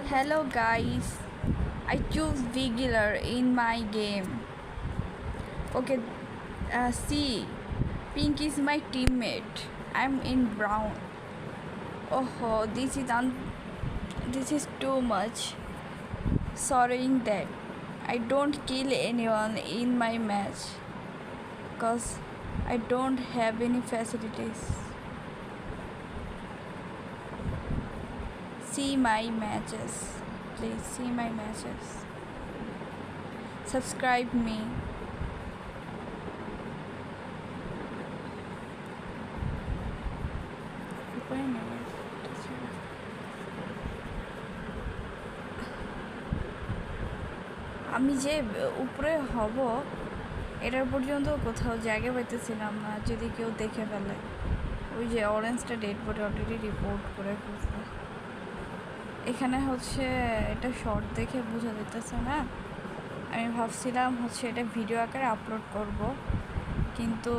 Hello guys, I choose Vigilor in my game. Okay, see, Pink is my teammate. I'm in brown. Oh, this is too much. Sorrying that I don't kill anyone in my match, cause I don't have any facilities. See my matches. Please see my matches. Subscribe me. আমি যে উপরে হব এটার পর্যন্ত কোথাও জায়গা পাইতেছিলাম না, যদি কেউ দেখে ফেলে। ওই যে অরেঞ্জটা ডেড বডি অলরেডি রিপোর্ট করে ফেলছে। এখানে হচ্ছে এটা শর্ট দেখে বোঝা যেতেছে না। আমি ভাবছিলাম হচ্ছে এটা ভিডিও আকারে আপলোড করব, কিন্তু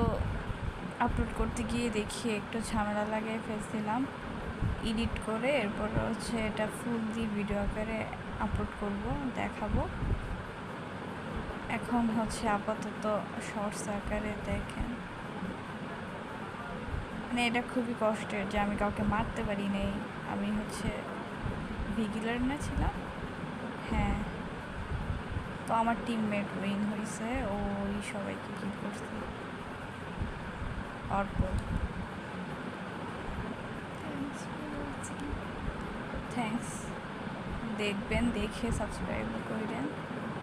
আপলোড করতে গিয়ে দেখি একটু ঝামেলা লাগিয়ে ফেলছিলাম। এডিট করে এরপর হচ্ছে এটা ফুল দিয়ে ভিডিও আকারে আপলোড করব, দেখাবো। এখন হচ্ছে আপাতত শর্টস আকারে দেখেন। মানে এটা খুবই কষ্টের যে আমি কাউকে মারতে পারি নাই। আমি হচ্ছে ভিগিলার না ছিলাম, হ্যাঁ। তো আমার টিমমেট উইন হয়েছে, ওই সবাইকে কিল করছে। অল্প থ্যাংকস। দেখবেন, দেখে সাবস্ক্রাইব করেন।